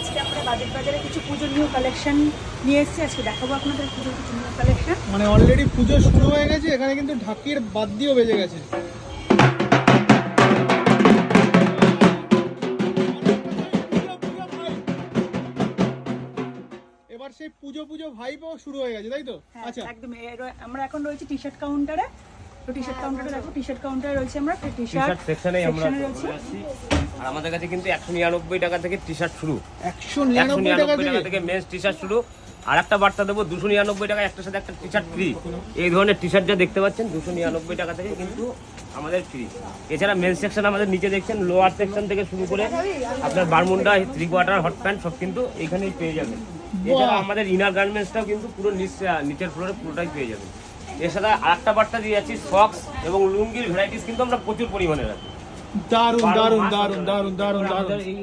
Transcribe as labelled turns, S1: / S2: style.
S1: আজকে আমরা বাজেট বাজারে কিছু পুজোর নিউ কালেকশন নিয়ে এসেছি। আজকে দেখাবো আপনাদের পুজোর কিছু নিউ কালেকশন।
S2: মানে অলরেডি পুজো শুরু হয়ে গেছে, এখানে কিন্তু ঢাকির বাদ দিয়েও বেজে গেছে। এবার সেই পুজো পুজো ভাইবও শুরু হয়ে গেছে, তাই তো? আচ্ছা,
S1: একদম। আমরা এখন রয়েছে টি শার্ট কাউন্টারে। তো টি শার্ট কাউন্টারে দেখো, টি শার্ট কাউন্টারে রয়েছে আমরা টি শার্ট
S3: সেকশনে আমরা
S1: রয়েছে।
S3: আর আমাদের কাছে কিন্তু 199 টাকা থেকে টি শার্ট শুরু।
S2: 199
S3: টাকা থেকে মেন্স টি শার্ট শুরু। আর একটা বার্তা দেবো, 299 টাকা একটার সাথে একটা টি শার্ট ফ্রি। এই ধরনের টি শার্ট যা দেখতে পাচ্ছেন 299 টাকা থেকে কিন্তু আমাদের ফ্রি। এছাড়া মেন্স সেকশন আমাদের নিচে দেখছেন, লোয়ার সেকশন থেকে শুরু করে আপনার বারমুন্ডা, 3 কোয়ার্টার, হট প্যান্ট সব কিন্তু এখানেই পেয়ে যাবেন। এছাড়া আমাদের ইনার গার্মেন্টসটাও কিন্তু পুরো নিচের ফ্লোরে পুরোটাই পেয়ে যাবেন। এর সাথে আরেকটা বার্তা দিয়ে যাচ্ছি, সক্স এবং লুঙ্গির ভ্যারাইটিস কিন্তু আমরা প্রচুর পরিমাণে রাখি।
S2: দারুন দারুন দারুন দারুন দারুন দারুন।
S3: এই